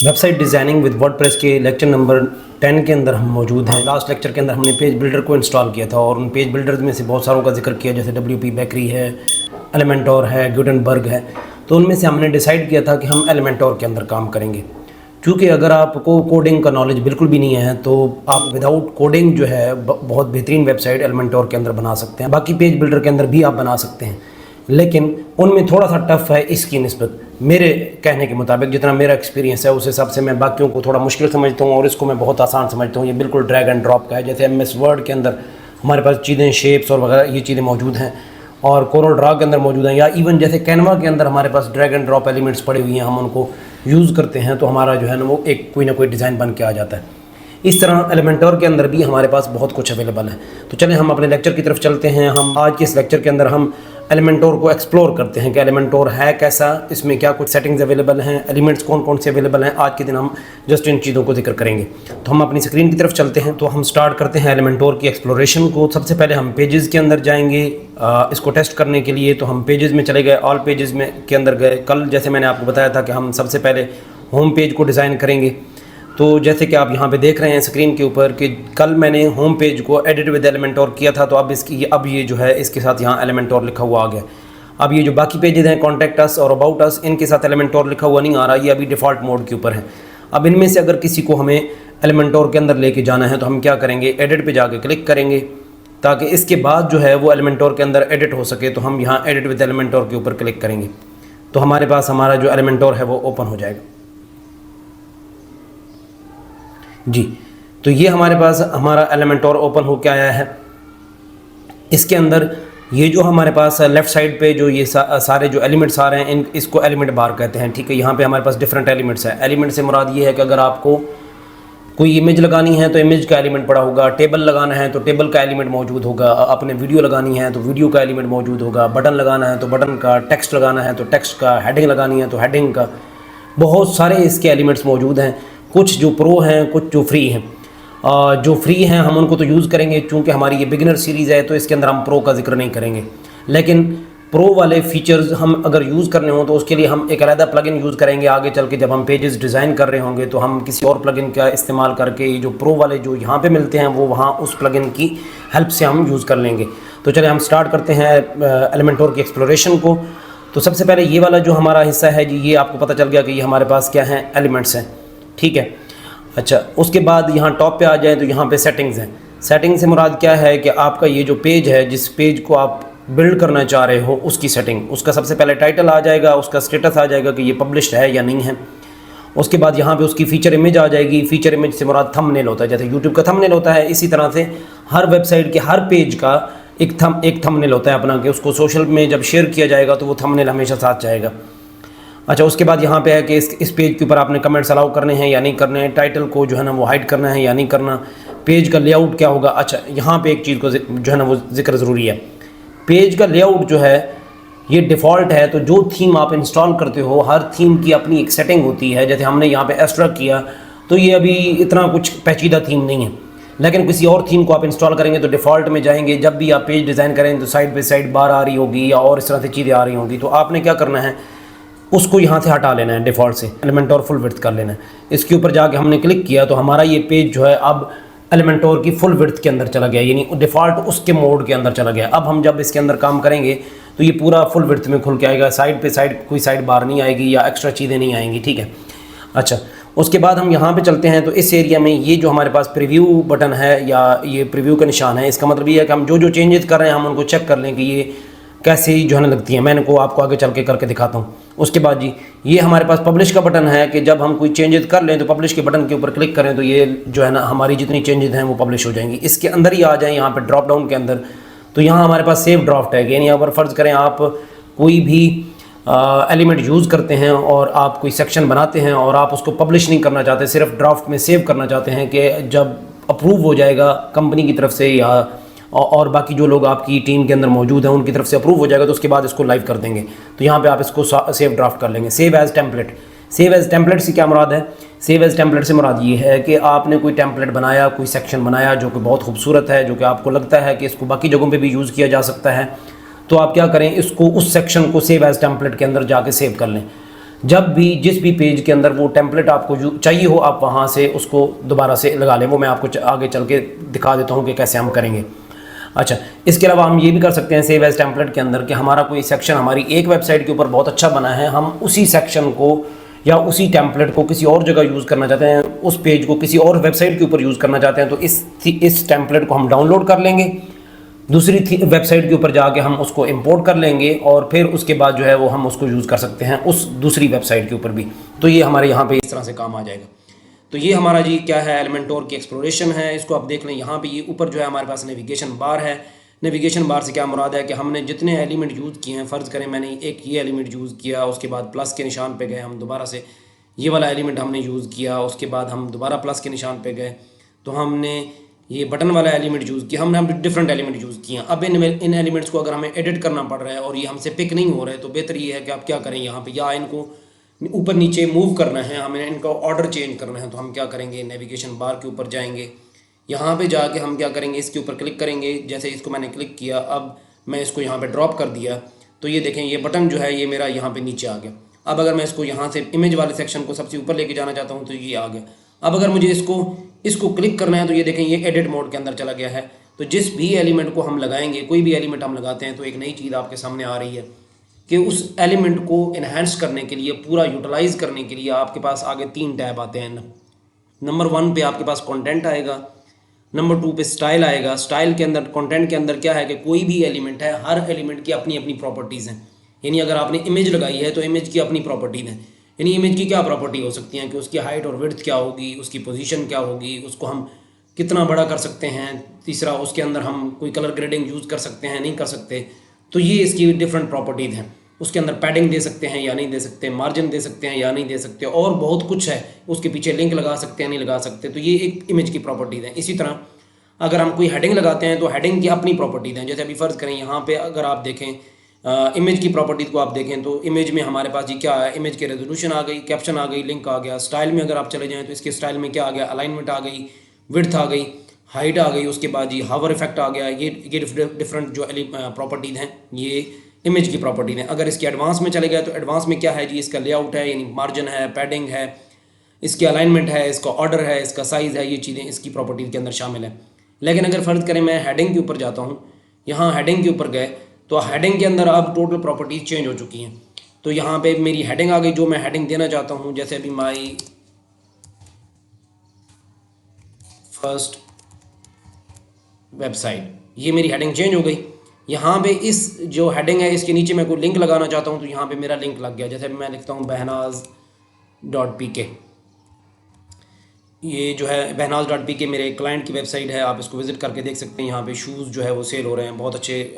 Website designing with WordPress के lecture number 10 के अंदर हम मौजूद हैं। लास्ट लेक्चर के अंदर हमने पेज बिल्डर को इंस्टॉल किया था और उन पेज बिल्डर्स में से बहुत सारों का जिक्र किया, जैसे WP बेकरी है, एलिमेंटोर है, गुटेनबर्ग है। तो उनमें से हमने डिसाइड किया था कि हम एलिमेंटोर के अंदर काम करेंगे, क्योंकि अगर आपको कोडिंग का नॉलेज बिल्कुल भी नहीं है तो आप विदाउट कोडिंग जो है बहुत बेहतरीन वेबसाइट एलिमेंटोर के अंदर बना सकते हैं। बाकी पेज बिल्डर के अंदर भी आप बना सकते हैं, लेकिन उनमें थोड़ा सा टफ है इसकी निस्बत। मेरे कहने के मुताबिक जितना मेरा एक्सपीरियंस है उस हिसाब से मैं बाकियों को थोड़ा मुश्किल समझता हूँ और इसको मैं बहुत आसान समझता हूँ। ये बिल्कुल ड्रैग एंड ड्रॉप का है। जैसे MS वर्ड के अंदर हमारे पास चीज़ें, शेप्स और वगैरह ये चीज़ें मौजूद हैं और कोरल ड्रा के अंदर मौजूद हैं, या इवन जैसे कैनवा के अंदर हमारे पास ड्रैग एंड ड्रॉप एलिमेंट्स पड़े हुए हैं, हम उनको यूज़ करते हैं तो हमारा जो है ना वो एक कोई ना कोई डिज़ाइन बन के आ जाता है। इस तरह एलिमेंटोर के अंदर भी हमारे पास बहुत कुछ अवेलेबल है। तो चलें हम अपने लेक्चर की तरफ चलते हैं। हम आज के इस लेक्चर के अंदर हम एलिमेंटोर को एक्सप्लोर करते हैं कि एलिमेंटोर है कैसा, इसमें क्या कुछ सेटिंग्स अवेलेबल हैं, एलिमेंट्स कौन कौन से अवेलेबल हैं। आज के दिन हम जस्ट इन चीज़ों को जिक्र करेंगे। तो हम अपनी स्क्रीन की तरफ चलते हैं। तो हम स्टार्ट करते हैं एलिमेंटोर की एक्सप्लोरेशन को। सबसे पहले हम पेजेस के अंदर जाएंगे इसको टेस्ट करने के लिए। तो हम पेजेस में चले गए, ऑल पेजेस में के अंदर गए। कल जैसे मैंने आपको बताया था कि हम सबसे पहले होम पेज को डिज़ाइन करेंगे। तो जैसे कि आप यहाँ पे देख रहे हैं स्क्रीन के ऊपर कि कल मैंने होम पेज को एडिट विद एलिमेंटोर किया था, तो अब ये जो है इसके साथ यहाँ एलिमेंटोर लिखा हुआ आ गया। अब ये जो बाकी पेजेस हैं, कॉन्टैक्ट अस और अबाउट अस, इनके साथ एलिमेंटोर लिखा हुआ नहीं आ रहा, ये अभी डिफ़ॉल्ट मोड के ऊपर है। अब इनमें से अगर किसी को हमें एलिमेंटोर के अंदर लेके जाना है तो हम क्या करेंगे, एडिट पे जाके क्लिक करेंगे ताकि इसके बाद जो है वो एलिमेंटोर के अंदर एडिट हो सके। तो हम यहाँ एडिट विद एलिमेंटोर के ऊपर क्लिक करेंगे तो हमारे पास हमारा जो एलिमेंटोर है वो ओपन हो जाएगा जी। तो ये हमारे पास हमारा एलिमेंटोर ओपन होकर आया है। इसके अंदर ये जो हमारे पास लेफ़्ट साइड पे जो ये सारे जो एलिमेंट्स आ रहे हैं, इसको एलिमेंट बार कहते हैं, ठीक है। यहाँ पे हमारे पास डिफरेंट एलिमेंट्स हैं। एलिमेंट से मुराद ये है कि अगर आपको कोई इमेज लगानी है तो इमेज का एलिमेंट पड़ा होगा, टेबल लगाना है तो टेबल का एलिमेंट मौजूद होगा, अपने वीडियो लगानी है तो वीडियो का एलिमेंट मौजूद होगा, बटन लगाना है तो बटन का, टेक्स्ट लगाना है तो टेक्स्ट का, हेडिंग लगानी है तो हेडिंग का, बहुत सारे इसके एलिमेंट्स मौजूद हैं। कुछ जो प्रो हैं, कुछ जो फ्री हैं। जो फ्री हैं हम उनको तो यूज़ करेंगे, चूँकि हमारी ये बिगिनर सीरीज़ है तो इसके अंदर हम प्रो का जिक्र नहीं करेंगे। लेकिन प्रो वाले फीचर्स हम अगर यूज़ करने हो तो उसके लिए हम एक अलग प्लगइन यूज़ करेंगे। आगे चल के जब हम पेजेस डिज़ाइन कर रहे होंगे तो हम किसी और प्लगइन का इस्तेमाल करके ये जो प्रो वाले जो यहाँ पे मिलते हैं वो वहाँ उस प्लगइन की हेल्प से हम यूज़ कर लेंगे। तो चलिए हम स्टार्ट करते हैं एलिमेंटोर की एक्सप्लोरेशन को। तो सबसे पहले ये वाला जो हमारा हिस्सा है जी, ये आपको पता चल गया कि ये हमारे पास क्या है, एलिमेंट्स हैं, ठीक है। अच्छा, उसके बाद यहाँ टॉप पे आ जाए तो यहाँ पे सेटिंग्स हैं। सेटिंग से मुराद क्या है कि आपका ये जो पेज है, जिस पेज को आप बिल्ड करना चाह रहे हो उसकी सेटिंग, उसका सबसे पहले टाइटल आ जाएगा, उसका स्टेटस आ जाएगा कि ये पब्लिश्ड है या नहीं है। उसके बाद यहाँ पे उसकी फ़ीचर इमेज आ जाएगी। फ़ीचर इमेज से मुराद थंबनेल होता है, जैसे यूट्यूब का थंबनेल होता है, इसी तरह से हर वेबसाइट के हर पेज का एक थंबनेल होता है अपना, कि उसको सोशल में जब शेयर किया जाएगा तो वो थंबनेल हमेशा साथ जाएगा। अच्छा, उसके बाद यहाँ पे है कि इस पेज के ऊपर आपने कमेंट्स अलाउ करने हैं या नहीं करने हैं, टाइटल को जो है ना वो हाइड करना है या नहीं करना, पेज का लेआउट क्या होगा। अच्छा, यहाँ पे एक चीज़ को जो है ना वो जिक्र ज़रूरी है। पेज का लेआउट जो है ये डिफ़ॉल्ट है, तो जो थीम आप इंस्टॉल करते हो हर थीम की अपनी एक सेटिंग होती है। जैसे हमने यहाँ पे एस्ट्रा किया तो ये अभी इतना कुछ पेचीदा थीम नहीं है, लेकिन किसी और थीम को आप इंस्टॉल करेंगे तो डिफ़ॉल्ट में जाएंगे। जब भी आप पेज डिज़ाइन करें तो साइड बाई साइड बार आ रही होगी या और इस तरह से चीज़ें आ रही होंगी, तो आपने क्या करना है, उसको यहाँ से हटा लेना है, डिफ़ॉल्ट से एलिमेंटोर फुल विड्थ कर लेना है। इसके ऊपर जाके हमने क्लिक किया तो हमारा ये पेज जो है अब एलिमेंटोर की फुल विड्थ के अंदर चला गया, यानी डिफ़ॉल्ट उसके मोड के अंदर चला गया। अब हम जब इसके अंदर काम करेंगे तो ये पूरा फुल विड्थ में खुल के आएगा, साइड पे साइड कोई साइड बार नहीं आएगी या एक्स्ट्रा चीज़ें नहीं आएंगी, ठीक है। अच्छा, उसके बाद हम यहाँ पे चलते हैं तो इस एरिया में ये जो हमारे पास प्रीव्यू बटन है या ये प्रीव्यू का निशान है, इसका मतलब ये है कि हम जो चेंजेस कर रहे हैं हम उनको चेक कर लें कि ये कैसे जो है ना लगती है। मैं इनको आपको आगे चल के करके दिखाता हूँ। उसके बाद जी ये हमारे पास पब्लिश का बटन है कि जब हम कोई चेंजेस कर लें तो पब्लिश के बटन के ऊपर क्लिक करें तो ये जो है ना हमारी जितनी चेंजेस हैं वो पब्लिश हो जाएंगी। इसके अंदर ही आ जाएँ यहाँ पे ड्रॉप डाउन के अंदर, तो यहाँ हमारे पास सेव ड्राफ्ट है, यानी अगर फ़र्ज़ करें आप कोई भी एलिमेंट यूज़ करते हैं और आप कोई सेक्शन बनाते हैं और आप उसको पब्लिश नहीं करना चाहते, सिर्फ ड्राफ्ट में सेव करना चाहते हैं कि जब अप्रूव हो जाएगा कंपनी की तरफ से या और बाकी जो लोग आपकी टीम के अंदर मौजूद हैं उनकी तरफ से अप्रूव हो जाएगा तो उसके बाद इसको लाइव कर देंगे। तो यहाँ पे आप इसको सेव ड्राफ्ट कर लेंगे। Save as template, save as template से क्या मुराद है, सेव एज़ टेम्पलेट से मुराद ये है कि आपने कोई टेम्पलेट बनाया, कोई सेक्शन बनाया जो कि बहुत खूबसूरत है, जो कि आपको लगता है कि इसको बाकी जगहों पर भी यूज़ किया जा सकता है, तो आप क्या करें, इसको उस सेक्शन को सेव एज़ टेम्पलेट के अंदर जाके सेव कर लें। जब भी जिस भी पेज के अंदर वो टेम्पलेट आपको चाहिए हो, आप वहाँ से उसको दोबारा से लगा लें। वो मैं आपको आगे चल के दिखा देता हूँ कि कैसे हम करेंगे। अच्छा, इसके अलावा हम ये भी कर सकते हैं सेव एज टेम्पलेट के अंदर कि हमारा कोई सेक्शन हमारी एक वेबसाइट के ऊपर बहुत अच्छा बना है, हम उसी सेक्शन को या उसी टेम्पलेट को किसी और जगह यूज़ करना चाहते हैं, उस पेज को किसी और वेबसाइट के ऊपर यूज़ करना चाहते हैं, तो इस टेम्पलेट को हम डाउनलोड कर लेंगे, दूसरी वेबसाइट के ऊपर जाके हम उसको इंपोर्ट कर लेंगे और फिर उसके बाद जो है वो हम उसको यूज़ कर सकते हैं उस दूसरी वेबसाइट के ऊपर भी। तो ये हमारे यहाँ पे इस तरह से काम आ जाएगा। तो ये हमारा जी क्या है, एलिमेंटोर की एक्सप्लोरेशन है। इसको आप देख लें, यहाँ पे ये ऊपर जो है हमारे पास नेविगेशन बार है। नेविगेशन बार से क्या मुराद है कि हमने जितने एलिमेंट यूज़ किए हैं, फ़र्ज़ करें मैंने एक ये एलिमेंट यूज़ किया, उसके बाद प्लस के निशान पे गए, हम दोबारा से ये वाला एलिमेंट हमने यूज़ किया, उसके बाद हम दोबारा प्लस के निशान पे गए, तो हमने ये बटन वाला एलिमेंट यूज़ किया, हमने डिफरेंट एलिमेंट यूज़ किए। अब इन एलिमेंट्स को अगर हमें एडिट करना पड़ रहा है और ये हमसे पिक नहीं हो रहे, तो बेहतर ये है कि आप क्या करें, यहाँ पे या इनको ऊपर नीचे मूव करना है, हमें इनका ऑर्डर चेंज करना है, तो हम क्या करेंगे, नेविगेशन बार के ऊपर जाएंगे, यहाँ पे जाके हम क्या करेंगे, इसके ऊपर क्लिक करेंगे। जैसे इसको मैंने क्लिक किया, अब मैं इसको यहाँ पे ड्रॉप कर दिया, तो ये देखें ये बटन जो है ये मेरा यहाँ पे नीचे आ गया। अब अगर मैं इसको यहाँ से इमेज वाले सेक्शन को सबसे ऊपर लेके जाना चाहता हूँ तो ये आ गया। अब अगर मुझे इसको क्लिक करना है तो ये देखें ये एडिट मोड के अंदर चला गया है। तो जिस भी एलिमेंट को हम लगाएंगे, कोई भी एलिमेंट हम लगाते हैं, तो एक नई चीज़ आपके सामने आ रही है कि उस एलिमेंट को इन्हांस करने के लिए, पूरा यूटिलाइज करने के लिए आपके पास आगे 3 टैब आते हैं। नंबर 1 पे आपके पास कंटेंट आएगा, नंबर 2 पे स्टाइल आएगा। स्टाइल के अंदर, कंटेंट के अंदर क्या है कि कोई भी एलिमेंट है, हर एलिमेंट की अपनी अपनी प्रॉपर्टीज़ हैं। यानी अगर आपने इमेज लगाई है तो इमेज की अपनी प्रॉपर्टीज़ हैं। यानी इमेज की क्या प्रॉपर्टी हो सकती हैं कि उसकी हाइट और विड्थ क्या होगी, उसकी पोजीशन क्या होगी, उसको हम कितना बड़ा कर सकते हैं। तीसरा, उसके अंदर हम कोई कलर ग्रेडिंग यूज़ कर सकते हैं, नहीं कर सकते, तो ये इसकी डिफरेंट प्रॉपर्टीज़ हैं। उसके अंदर पैडिंग दे सकते हैं या नहीं दे सकते, मार्जिन दे सकते हैं या नहीं दे सकते, और बहुत कुछ है। उसके पीछे लिंक लगा सकते हैं, नहीं लगा सकते, तो ये एक इमेज की प्रॉपर्टीज़ हैं। इसी तरह अगर हम कोई हेडिंग लगाते हैं तो हेडिंग की अपनी प्रॉपर्टीज़ हैं। जैसे अभी फ़र्ज़ करें यहाँ पे अगर आप देखें इमेज की प्रॉपर्टीज़ को आप देखें, तो इमेज में हमारे पास ये क्या है, इमेज के रेजोल्यूशन आ गई, कैप्शन आ गई, लिंक आ गया। स्टाइल में अगर आप चले जाएँ तो इसके स्टाइल में क्या आ गया, अलाइनमेंट आ गई, विड्थ आ गई, हाइट आ गई, उसके बाद जी हावर इफेक्ट आ गया। ये डिफरेंट जो प्रॉपर्टीज़ हैं ये इमेज की प्रॉपर्टीज़ हैं। अगर इसके एडवांस में चले गए तो एडवांस में क्या है जी, इसका लेआउट है, यानी मार्जिन है, पैडिंग है, इसकी अलाइनमेंट है, इसका ऑर्डर है, इसका साइज़ है, ये चीज़ें इसकी प्रॉपर्टीज़ के अंदर शामिल है। लेकिन अगर फ़र्ज़ करें मैं हेडिंग के ऊपर जाता हूँ, यहाँ हेडिंग के ऊपर गए तो हेडिंग के अंदर अब टोटल प्रॉपर्टीज़ चेंज हो चुकी हैं। तो यहाँ पे मेरी हेडिंग आ गई, जो मैं हेडिंग देना चाहता हूँ, जैसे अभी माई फर्स्ट वेबसाइट, ये मेरी हेडिंग चेंज हो गई। यहाँ पे इस जो हेडिंग है इसके नीचे मैं कोई लिंक लगाना चाहता हूँ, तो यहाँ पे मेरा लिंक लग गया। जैसे मैं लिखता हूँ behnaz.pk, ये जो है behnaz.pk मेरे क्लाइंट की वेबसाइट है, आप इसको विज़िट करके देख सकते हैं। यहाँ पे शूज़ जो है वो सेल हो रहे हैं, बहुत अच्छे,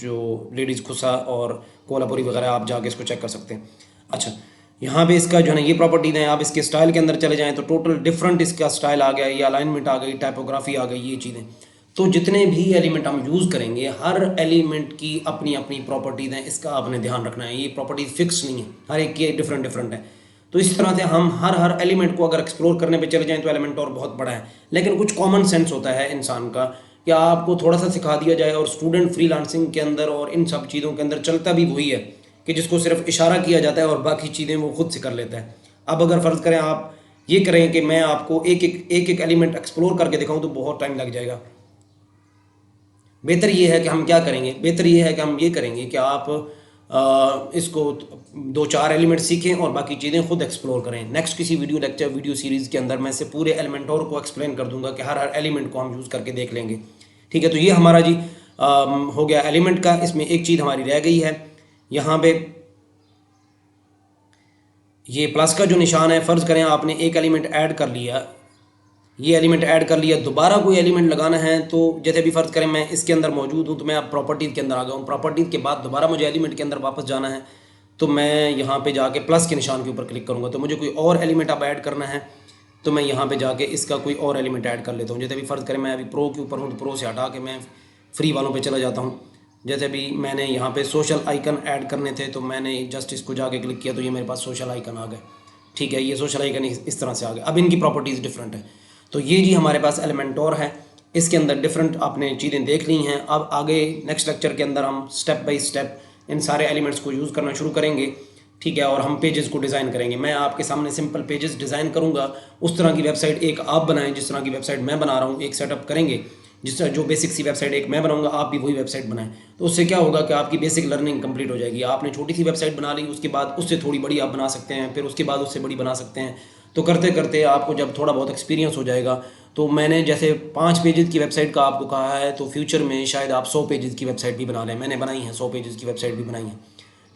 जो लेडीज़ खुसा और कोल्हापुरी वगैरह, आप जाके इसको चेक कर सकते हैं। अच्छा, यहाँ पे इसका जो है ना ये प्रॉपर्टीज़ हैं। आप इसके स्टाइल के अंदर चले जाएँ तो टोटल डिफरेंट इसका स्टाइल आ गया, ये अलाइनमेंट आ गई, टाइपोग्राफी आ गई, ये चीज़ें। तो जितने भी एलिमेंट हम यूज़ करेंगे, हर एलिमेंट की अपनी अपनी प्रॉपर्टीज़ हैं, इसका आपने ध्यान रखना है। ये प्रॉपर्टीज़ फिक्स नहीं है, हर एक के डिफरेंट डिफरेंट है। तो इस तरह से हम हर एलिमेंट को अगर एक्सप्लोर करने पे चले जाएं तो एलिमेंटोर बहुत बड़ा है। लेकिन कुछ कॉमन सेंस होता है इंसान का कि आपको थोड़ा सा सिखा दिया जाए, और स्टूडेंट फ्रीलांसिंग के अंदर और इन सब चीज़ों के अंदर चलता भी वही है कि जिसको सिर्फ इशारा किया जाता है और बाकी चीज़ें वो खुद से कर लेता है। अब अगर फ़र्ज़ करें आप ये करें कि मैं आपको एक एलिमेंट एक्सप्लोर करके दिखाऊँ, तो बहुत टाइम लग जाएगा। बेहतर ये है कि हम क्या करेंगे, बेहतर ये है कि हम ये करेंगे कि आप इसको 2-4 एलिमेंट सीखें और बाकी चीज़ें खुद एक्सप्लोर करें। नेक्स्ट किसी वीडियो सीरीज़ के अंदर मैं से पूरे एलिमेंटोर को एक्सप्लेन कर दूंगा कि हर एलिमेंट को हम यूज़ करके देख लेंगे। ठीक है, तो ये हमारा जी हो गया एलिमेंट का। इसमें एक चीज़ हमारी रह गई है, यहाँ पे ये प्लस का जो निशान है। फ़र्ज़ करें आपने एक एलिमेंट ऐड कर लिया, ये एलिमेंट ऐड कर लिया, दोबारा कोई एलिमेंट लगाना है तो जैसे भी फ़र्ज़ करें मैं इसके अंदर मौजूद हूँ, तो मैं अब प्रॉपर्टीज़ के अंदर आ गया हूँ। प्रॉपर्टीज़ के बाद दोबारा मुझे एलिमेंट के अंदर वापस जाना है, तो मैं यहाँ पे जाके प्लस के निशान के ऊपर क्लिक करूँगा। तो मुझे कोई और एलिमेंट अब ऐड करना है, तो मैं यहाँ पे जाके इसका कोई और एलिमेंट ऐड कर लेता हूँ। जैसे भी फ़र्ज़ करें मैं अभी प्रो के ऊपर हूँ, तो प्रो से हटा के मैं फ्री वालों पे चला जाता हूँ। जैसे भी मैंने यहाँ पे सोशल आइकन ऐड करने थे, तो मैंने जस्ट इसको जाके क्लिक किया, तो ये मेरे पास सोशल आइकन आ गए। ठीक है, ये सोशल आइकन इस तरह से आ गए। अब इनकी प्रॉपर्टीज़ डिफरेंट है। तो ये जी हमारे पास एलिमेंटोर है, इसके अंदर डिफरेंट आपने चीज़ें देख ली हैं। अब आगे नेक्स्ट लेक्चर के अंदर हम स्टेप बाय स्टेप इन सारे एलिमेंट्स को यूज़ करना शुरू करेंगे। ठीक है, और हम पेजेस को डिज़ाइन करेंगे। मैं आपके सामने सिंपल पेजेस डिज़ाइन करूँगा, उस तरह की वेबसाइट एक आप बनाएं जिस तरह की वेबसाइट मैं बना रहा हूँ, एक सेटअप करेंगे जिस तरह जो बेसिक सी वेबसाइट एक मैं बनाऊंगा, आप भी वही वेबसाइट बनाएं। तो उससे क्या होगा कि आपकी बेसिक लर्निंग कंप्लीट हो जाएगी। आपने छोटी सी वेबसाइट बना ली, उसके बाद उससे थोड़ी बड़ी आप बना सकते हैं, फिर उसके बाद उससे बड़ी बना सकते हैं। तो करते करते आपको जब थोड़ा बहुत एक्सपीरियंस हो जाएगा, तो मैंने जैसे 5 पेजेस की वेबसाइट का आपको कहा है, तो फ्यूचर में शायद आप 100 पेजेस की वेबसाइट भी बना लें। मैंने बनाई है 100 पेजेस की वेबसाइट भी बनाई है,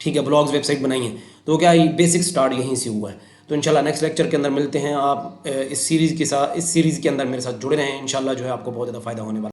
ठीक है, ब्लॉग्स वेबसाइट बनाई है। तो क्या ये बेसिक स्टार्ट यहीं से हुआ है। तो इंशाल्लाह नेक्स्ट लेक्चर के अंदर मिलते हैं। आप इस सीरीज़ के अंदर मेरे साथ जुड़े रहें, इंशाल्लाह जो है आपको बहुत ज़्यादा फ़ायदा होने वाला है।